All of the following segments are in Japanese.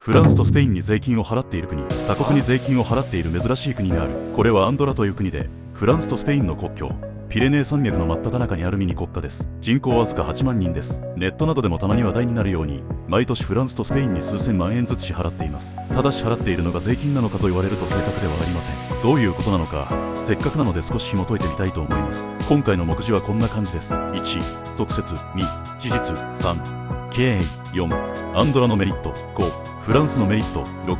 フランスとスペインに税金を払っている国、他国に税金を払っている珍しい国がある。これはアンドラという国で、フランスとスペインの国境、ピレネー山脈の真っ只中にあるミニ国家です。人口わずか8万人です。ネットなどでもたまに話題になるように、毎年フランスとスペインに数千万円ずつ支払っています。ただ支払っているのが税金なのかと言われると正確ではありません。どういうことなのか、せっかくなので少し紐解いてみたいと思います。今回の目次はこんな感じです。1、俗説。2、事実。3、経営。4、アンドラのメリット。5、フランスのメリット。6、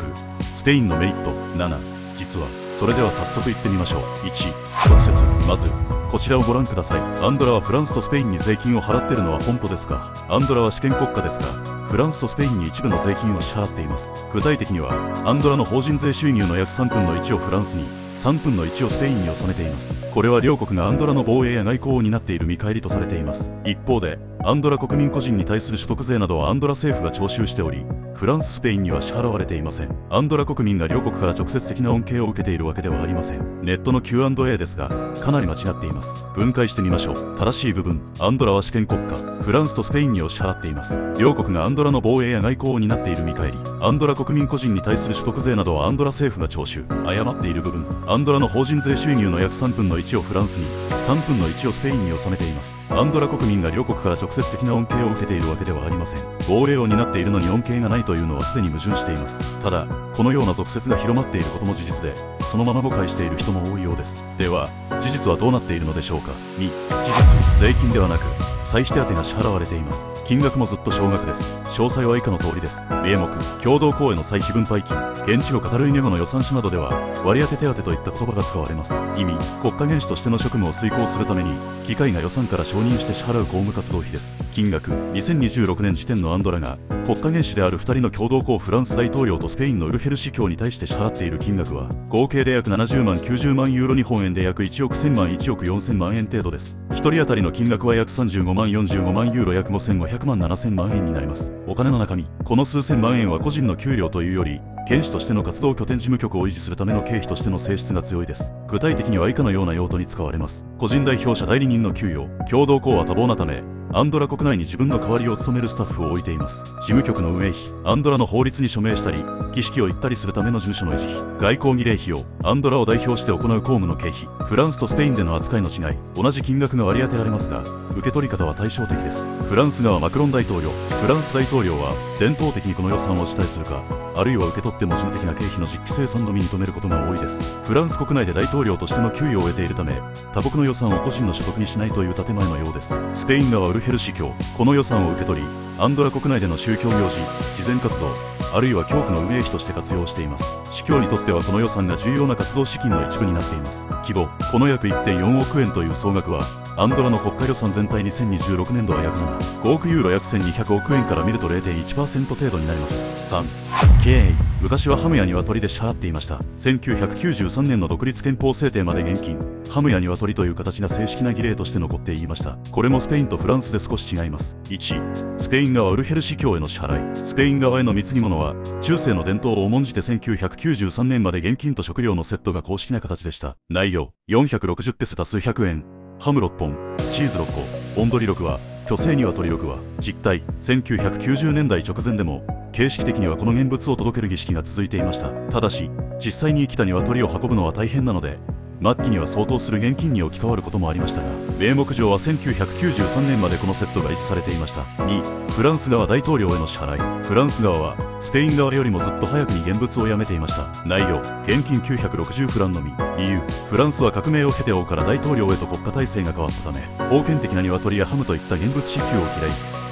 スペインのメリット。7、実は。それでは早速行ってみましょう。1、俗説。まずこちらをご覧ください。アンドラはフランスとスペインに税金を払っているのは本当ですか？アンドラは主権国家ですが、フランスとスペインに一部の税金を支払っています。具体的には、アンドラの法人税収入の約3分の1をフランスに、3分の1をスペインに納めています。これは両国がアンドラの防衛や外交を担っている見返りとされています。一方で、アンドラ国民個人に対する所得税などはアンドラ政府が徴収しており、フランス、スペインには支払われていません。アンドラ国民が両国から直接的な恩恵を受けているわけではありません。ネットの Q&A ですが、かなり間違っています。分解してみましょう。正しい部分、アンドラは主権国家、フランスとスペインにを支払っています。両国がアンドラの防衛や外交を担っている見返り、アンドラ国民個人に対する所得税などはアンドラ政府が徴収。誤っている部分、アンドラの法人税収入の約3分の1をフランスに、3分の1をスペインに納めています。アンドラ国民が両国から直接的な恩恵を受けているわけではありません。防衛を担っているのに恩恵がないというのはすでに矛盾しています。ただ、このような俗説が広まっていることも事実で、そのまま誤解している人も多いようです。では、事実はどうなっているのでしょうか。2、事実。税金ではなく、歳費手当が支払われています。金額もずっと少額です。詳細は以下の通りです。名目、共同公営の歳費分配金、現地語カタルーニャ語の予算書などでは、割当手当といった言葉が使われます。意味、国家元首としての職務を遂行するために、議会が予算から承認して支払う公務活動費です。金額、2026年時点のアンドラが、国家元首である2人の共同公フランス大統領とスペインのウルヘル司教に対して支払っている金額は、合計で約70万90万ユーロ、日本円で約1億1000万1億4000万円程度です。1人当たりの金額は約35万45万ユーロ、約5500万7000万円になります。お金の中身、この数千万円は個人の給料というより、元首としての活動拠点事務局を維持するための経費としての性質が強いです。具体的には以下のような用途に使われます。個人代表者代理人の給与、共同公は多忙なため、アンドラ国内に自分の代わりを務めるスタッフを置いています。事務局の運営費、アンドラの法律に署名したり、儀式を行ったりするための事務所の維持費、外交儀礼費をアンドラを代表して行う公務の経費、フランスとスペインでの扱いの違い、同じ金額が割り当てられますが、受け取り方は対照的です。フランス側マクロン大統領、フランス大統領は伝統的にこの予算を辞退するか、あるいは受け取っても事務的な経費の実費生産のみ認めることが多いです。フランス国内で大統領としての給与を得ているため、他国の予算を個人の所得にしないという建前のようです。スペイン側ウルヘル司教、この予算を受け取り、アンドラ国内での宗教行事、慈善活動、あるいは教区の運営費として活用しています。司教にとってはこの予算が重要な活動資金の一部になっています。規模、この約 1.4 億円という総額は、アンドラの国家予算全体2026年度は約7、5億ユーロ約1200億円から見ると 0.1% 程度になります。3、経営。昔はハムや鶏で支払っていました。1993年の独立憲法制定まで現金、ハムや鶏という形が正式な儀礼として残っていました。これもスペインとフランスで少し違います。1、スペイン側ウルヘル司教への支払い。スペイン側への貢ぎ物は、中世の伝統を重んじて1993年まで現金と食料のセットが公式な形でした。内容、460ペセタ数100円、ハム6本、チーズ6個、オンドリ6は、巨勢鶏6は、実態、1990年代直前でも、形式的にはこの現物を届ける儀式が続いていました。ただし、実際に生きた鶏を運ぶのは大変なので、末期には相当する現金に置き換わることもありましたが、名目上は1993年までこのセットが維持されていました。2、フランス側大統領への支払い。フランス側は、スペイン側よりもずっと早くに現物をやめていました。内容、現金960フランのみ。理由、フランスは革命を経て王から大統領へと国家体制が変わったため、封建的な鶏やハムといった現物支給を嫌い、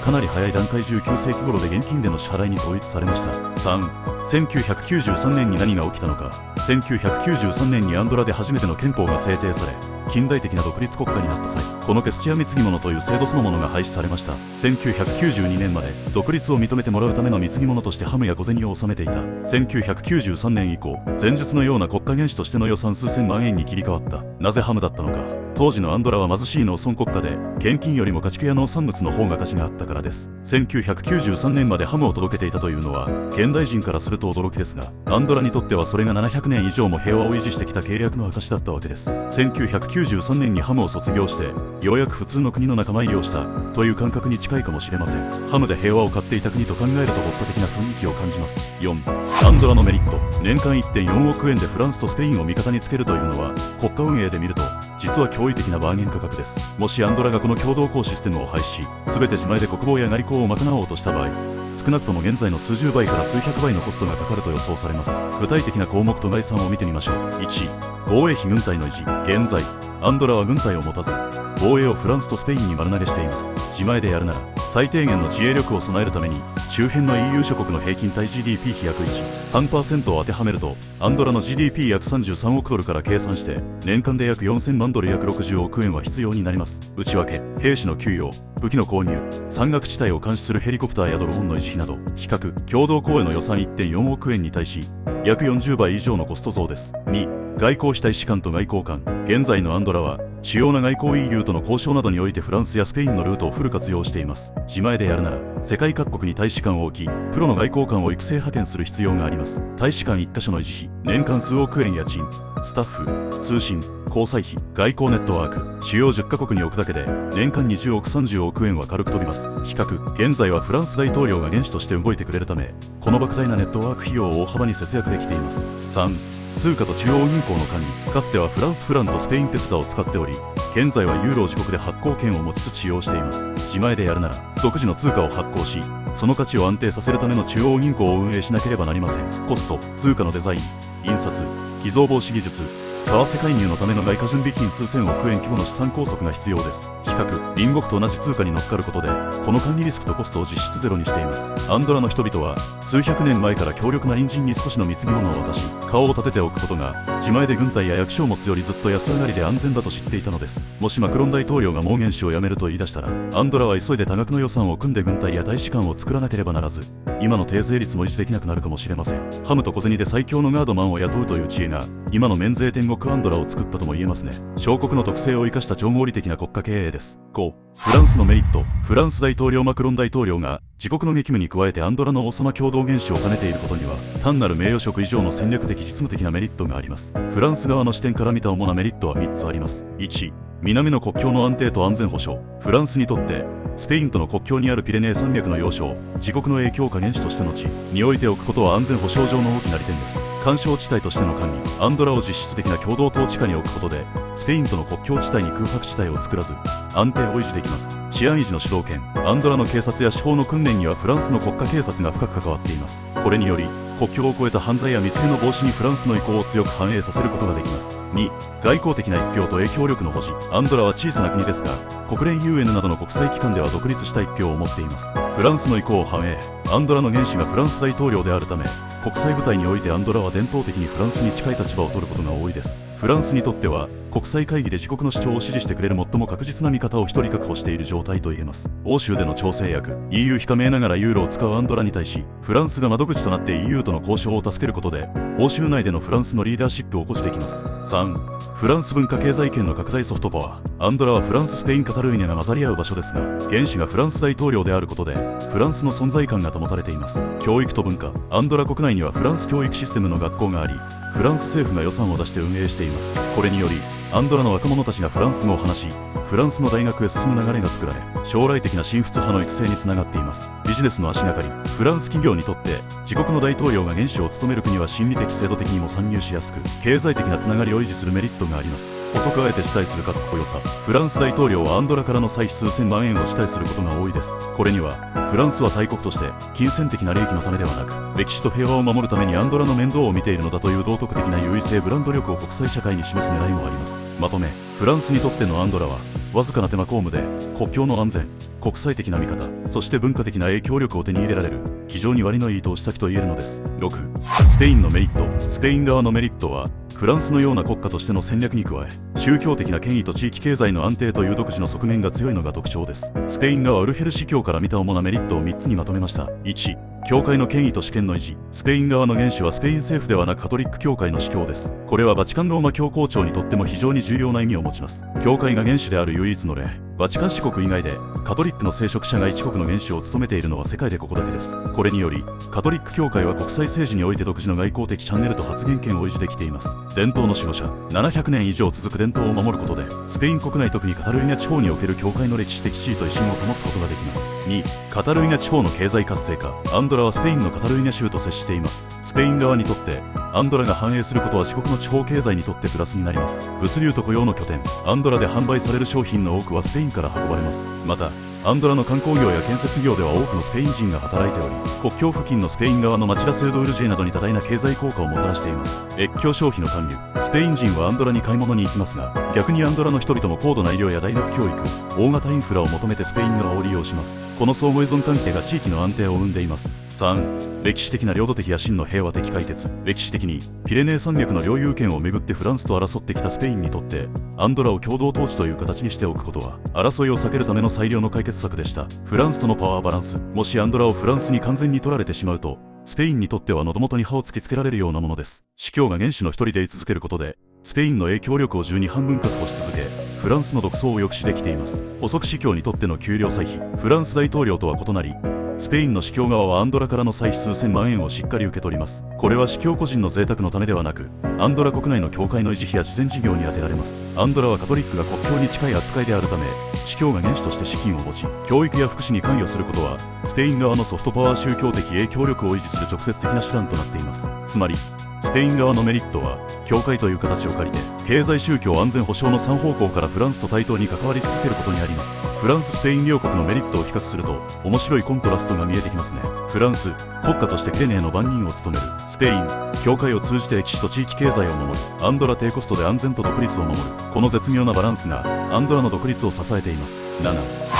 かなり早い段階19世紀頃で現金での支払いに統一されました。3、1993年に何が起きたのか。1993年にアンドラで初めての憲法が制定され、近代的な独立国家になった際、このケスチア貢ぎ物という制度そのものが廃止されました。1992年まで独立を認めてもらうための貢ぎ物としてハムや小銭を納めていた。1993年以降、前述のような国家元首としての予算数千万円に切り替わった。なぜハムだったのか。当時のアンドラは貧しい農村国家で、現金よりも家畜や農産物の方が価値があったからです。1993年までハムを届けていたというのは、現代人からすると驚きですが、アンドラにとってはそれが700年以上も平和を維持してきた契約の証だったわけです。1993年にハムを卒業して、ようやく普通の国の仲間入りをしたという感覚に近いかもしれません。ハムで平和を買っていた国と考えると国家的な雰囲気を感じます。4、アンドラのメリット。年間 1.4 億円でフランスとスペインを味方につけるというのは、国家運営で見ると実は驚異的なバーゲン価格です。もしアンドラがこの共同港システムを廃止し、全て自前で国防や外交を賄おうとした場合、少なくとも現在の数十倍から数百倍のコストがかかると予想されます。具体的な項目と概算を見てみましょう。1、防衛費軍隊の維持。現在アンドラは軍隊を持たず、防衛をフランスとスペインに丸投げしています。自前でやるなら最低限の自衛力を備えるために、周辺の EU 諸国の平均対 GDP 比約 1.3% を当てはめると、アンドラの GDP 約33億ドルから計算して、年間で約4000万ドル約60億円は必要になります。内訳、兵士の給与、武器の購入、山岳地帯を監視するヘリコプターやドローンの維持費など、比較、共同公営の予算 1.4 億円に対し、約40倍以上のコスト増です。2、外交非大使館と外交官。現在のアンドラは、主要な外交 EU との交渉などにおいてフランスやスペインのルートをフル活用しています。自前でやるなら、世界各国に大使館を置き、プロの外交官を育成派遣する必要があります。大使館1カ所の維持費、年間数億円家賃、スタッフ、通信、交際費、外交ネットワーク、主要10カ国に置くだけで、年間20億30億円は軽く飛びます。比較、現在はフランス大統領が原資として動いてくれるため、この莫大なネットワーク費用を大幅に節約できています。3、通貨と中央銀行の管理。かつてはフランスフランとスペインペソタを使っており、現在はユーロ自国で発行権を持ちつつ使用しています。自前でやるなら、独自の通貨を発行し、その価値を安定させるための中央銀行を運営しなければなりません。コスト、通貨のデザイン、印刷、偽造防止技術、為替介入のための外貨準備金数千億円規模の資産拘束が必要です。比較、隣国と同じ通貨に乗っかることで、この管理リスクとコストを実質ゼロにしています。アンドラの人々は、数百年前から強力な隣人に少しの貢ぎ物を渡し、顔を立てておくことが、自前で軍隊や役所を持つよりずっと安上がりで安全だと知っていたのです。もしマクロン大統領がもう原資をやめると言い出したら、アンドラは急いで多額の予算を組んで軍隊や大使館を作らなければならず、今の低税率も維持できなくなるかもしれません。ハムと小銭で最強のガードマンを雇うという知恵が、今の免税天国アンドラを作ったとも言えますね。小国の特性を生かした超合理的な国家経営です。5、フランスのメリット。フランス大統領マクロン大統領が自国の激務に加えてアンドラの王様共同原資を兼ねていることには、単なる名誉職以上の戦略的実務的なメリットがあります。フランス側の視点から見た主なメリットは3つあります。1、南の国境の安定と安全保障。フランスにとってスペインとの国境にあるピレネー山脈の要衝、自国の影響下原資としての地に置いておくことは安全保障上の大きな利点です。緩衝地帯としての管理、アンドラを実質的な共同統治下に置くことで、スペインとの国境地帯に空白地帯を作らず、安定を維持できます。治安維持の主導権、アンドラの警察や司法の訓練にはフランスの国家警察が深く関わっています。これにより、国境を越えた犯罪や密輸の防止にフランスの意向を強く反映させることができます。2、外交的な一票と影響力の保持。アンドラは小さな国ですが、国連 UN などの国際機関では独立した一票を持っています。フランスの意向を反映、アンドラの元首がフランス大統領であるため、国際舞台においてアンドラは伝統的にフランスに近い立場を取ることが多いです。フランスにとっては、国際会議で自国の主張を支持してくれる最も確実な味方を一人確保している状態と言えます。欧州での調整役、EU 非加盟ながらユーロを使うアンドラに対し、フランスが窓口となって EU との交渉を助けることで、欧州内でのフランスのリーダーシップを誇示できます。3、フランス文化経済圏の拡大ソフトパワー。アンドラはフランス、スペイン、カタルーニャが混ざり合う場所ですが、元首がフランス大統領であることで、フランスの存在感が保たれています。教育と文化。アンドラ国内にはフランス教育システムの学校があり、フランス政府が予算を出して運営しています。これにより、アンドラの若者たちがフランス語を話し、フランスの大学へ進む流れが作られ、将来的な新仏派の育成につながっています。ビジネスの足がかり。フランス企業にとって、自国の大統領が元首を務める国は心理的制度的にも参入しやすく、経済的なつながりを維持するメリットがあります。遅くあえて辞退する各国良さ。フランス大統領はアンドラからの歳費数千万円を辞退することが多いです。これには、フランスは大国として金銭的な利益のためではなく、歴史と平和を守るためにアンドラの面倒を見ているのだという道徳的な優位性ブランド力を国際社会に示す狙いもあります。まとめ、フランスにとってのアンドラはわずかな手間公務で国境の安全、国際的な味方、そして文化的な影響力を手に入れられる非常に割のいい投資先と言えるのです。6、スペインのメリット。スペイン側のメリットはフランスのような国家としての戦略に加え、宗教的な権威と地域経済の安定という独自の側面が強いのが特徴です。スペイン側ウルフェル司教から見た主なメリットを3つにまとめました。1、教会の権威と主権の維持。スペイン側の元首はスペイン政府ではなくカトリック教会の司教です。これはバチカンローマ教皇庁にとっても非常に重要な意味を持ちます。教会が元首である唯一の例、バチカン市国以外でカトリックの聖職者が一国の元首を務めているのは世界でここだけです。これによりカトリック教会は国際政治において独自の外交的チャンネルと発言権を維持できています。伝統の守護者。700年以上続く伝統を守ることでスペイン国内、特にカタルーニャ地方における教会の歴史的地位と威信を保つことができます。2、カタルーニャ地方の経済活性化。アンドラはスペインのカタルーニャ州と接しています。スペイン側にとってアンドラが繁栄することは自国の地方経済にとってプラスになります。物流と雇用の拠点。アンドラで販売される商品の多くはスペインから運ばれます。またアンドラの観光業や建設業では多くのスペイン人が働いており、国境付近のスペイン側の町ラセードウルジェなどに多大な経済効果をもたらしています。越境消費の還流。スペイン人はアンドラに買い物に行きますが、逆にアンドラの人々も高度な医療や大学教育、大型インフラを求めてスペイン側を利用します。この相互依存関係が地域の安定を生んでいます。3、歴史的な領土的野心の平和的解決。歴史的にピレネー山脈の領有権をめぐってフランスと争ってきたスペインにとってアンドラを共同統治という形にしておくことは争いを避けるための最良の解決策でした。フランスとのパワーバランス。もしアンドラをフランスに完全に取られてしまうとスペインにとっては喉元に歯を突きつけられるようなものです。司教が元首の一人で居続けることでスペインの影響力を12半分確保し続け、フランスの独走を抑止できています。補足司教にとっての給料歳費。フランス大統領とは異なりスペインの司教側はアンドラからの歳費数千万円をしっかり受け取ります。これは司教個人の贅沢のためではなく、アンドラ国内の教会の維持費や慈善事業に充てられます。アンドラはカトリックが国境に近い扱いであるため、司教が元首として資金を持ち、教育や福祉に関与することは、スペイン側のソフトパワー宗教的影響力を維持する直接的な手段となっています。つまり、スペイン側のメリットは、教会という形を借りて、経済宗教安全保障の3方向からフランスと対等に関わり続けることにあります。フランス・スペイン両国のメリットを比較すると、面白いコントラストが見えてきますね。フランス、国家としてケネーの番人を務める。スペイン、教会を通じて歴史と地域経済を守る。アンドラ低コストで安全と独立を守る。この絶妙なバランスが、アンドラの独立を支えています。7、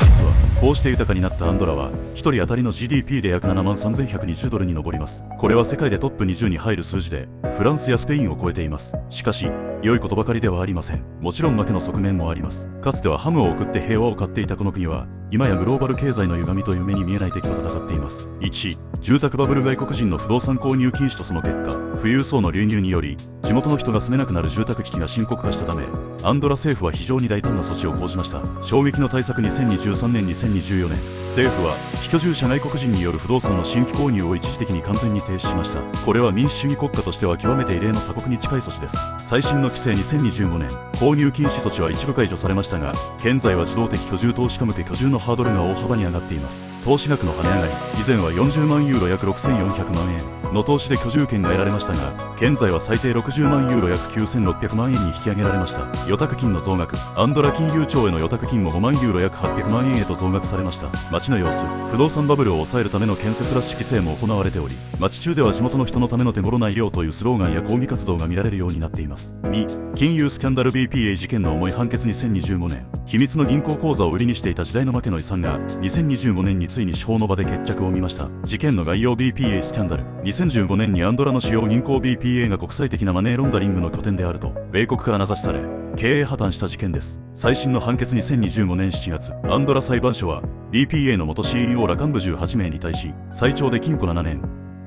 実は、こうして豊かになったアンドラは、1人当たりの GDP で約73,120ドルに上ります。これは世界でトップ20に入る数字で、フランスやスペインを超えています。しかし、良いことばかりではありません。もちろん負けの側面もあります。かつてはハムを送って平和を買っていたこの国は、今やグローバル経済の歪みという目に見えない敵と戦っています。1、住宅バブル。外国人の不動産購入禁止とその結果、富裕層の流入により、地元の人が住めなくなる住宅危機が深刻化したため、アンドラ政府は非常に大胆な措置を講じました。衝撃の対策。2023年2024年、政府は非居住者外国人による不動産の新規購入を一時的に完全に停止しました。これは民主主義国家としては極めて異例の鎖国に近い措置です。最新の規制。2025年、購入禁止措置は一部解除されましたが、現在は自動的居住投資家向け居住のハードルが大幅に上がっています。投資額の跳ね上がり。以前は40万ユーロ約6400万円の投資で居住権が得られましたが、現在は最低60万ユーロ約9600万円に引き上げられました。預託金の増額。アンドラ金融庁への預託金も5万ユーロ約800万円へと増額されました。街の様子。不動産バブルを抑えるための建設ラッシュ規制も行われており、街中では地元の人のための手頃な医療というスローガンや抗議活動が見られるようになっています。2、金融スキャンダル。 BPA 事件の重い判決。2025年、秘密の銀行口座を売りにしていた時代の負けの遺産が2025年についに司法の場で決着を見ました。事件の概要。 BPA スキャンダル。2015年にアンドラの主要銀行 BPA が国際的なマネーロンダリングの拠点であると米国から名指しされ、経営破綻した事件です。最新の判決。2025年7月、アンドラ裁判所は BPA の元 CEO ら幹部18名に対し、最長で禁錮7年、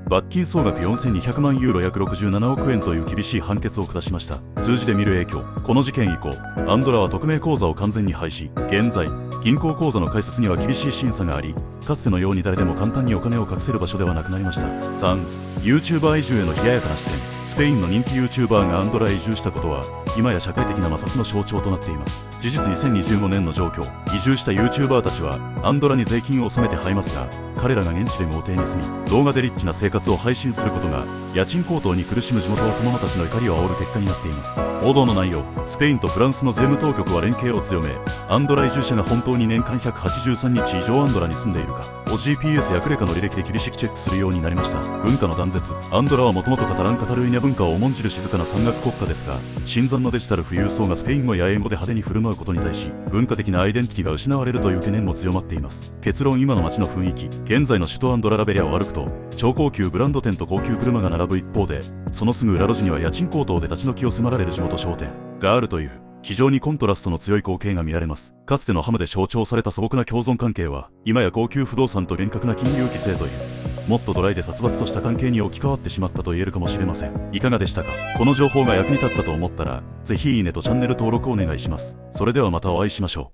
罰金総額4200万ユーロ約67億円という厳しい判決を下しました。数字で見る影響。この事件以降、アンドラは匿名口座を完全に廃止。現在、銀行口座の開設には厳しい審査があり、かつてのように誰でも簡単にお金を隠せる場所ではなくなりました。3、YouTuber 移住への冷ややかな視線。スペインの人気 YouTuber がアンドラへ移住したことは、今や社会的な摩擦の象徴となっています。事実2025年の状況。移住した YouTuber たちはアンドラに税金を納めて這いますが、彼らが現地で豪邸に住み、動画でリッチな生活を配信することが、家賃高騰に苦しむ地元若者たちの怒りを煽る結果になっています。報道の内容。スペインとフランスの税務当局は連携を強め、アンドラ移住者が本当に年間183日以上アンドラに住んでいるかを GPS やクレカの履歴で厳しくチェックするようになりました。文化の断絶。アンドラはもともとカタランカタルーニャ文化を重んじる静かな山岳国家ですが、新参のデジタル富裕層がスペイン語や英語で派手に振る舞うことに対し、文化的なアイデンティティが失われるという懸念も強まっています。結論。今の街の雰囲気。現在の首都アンドララベリャを歩くと、超高級ブランド店と高級車が並ぶ一方で、そのすぐ裏路地には家賃高騰で立ち退きを迫られる地元商店があるという、非常にコントラストの強い光景が見られます。かつてのハムで象徴された素朴な共存関係は、今や高級不動産と厳格な金融規制というもっとドライで殺伐とした関係に置き換わってしまったと言えるかもしれません。いかがでしたか？この情報が役に立ったと思ったら、ぜひいいねとチャンネル登録お願いします。それではまたお会いしましょう。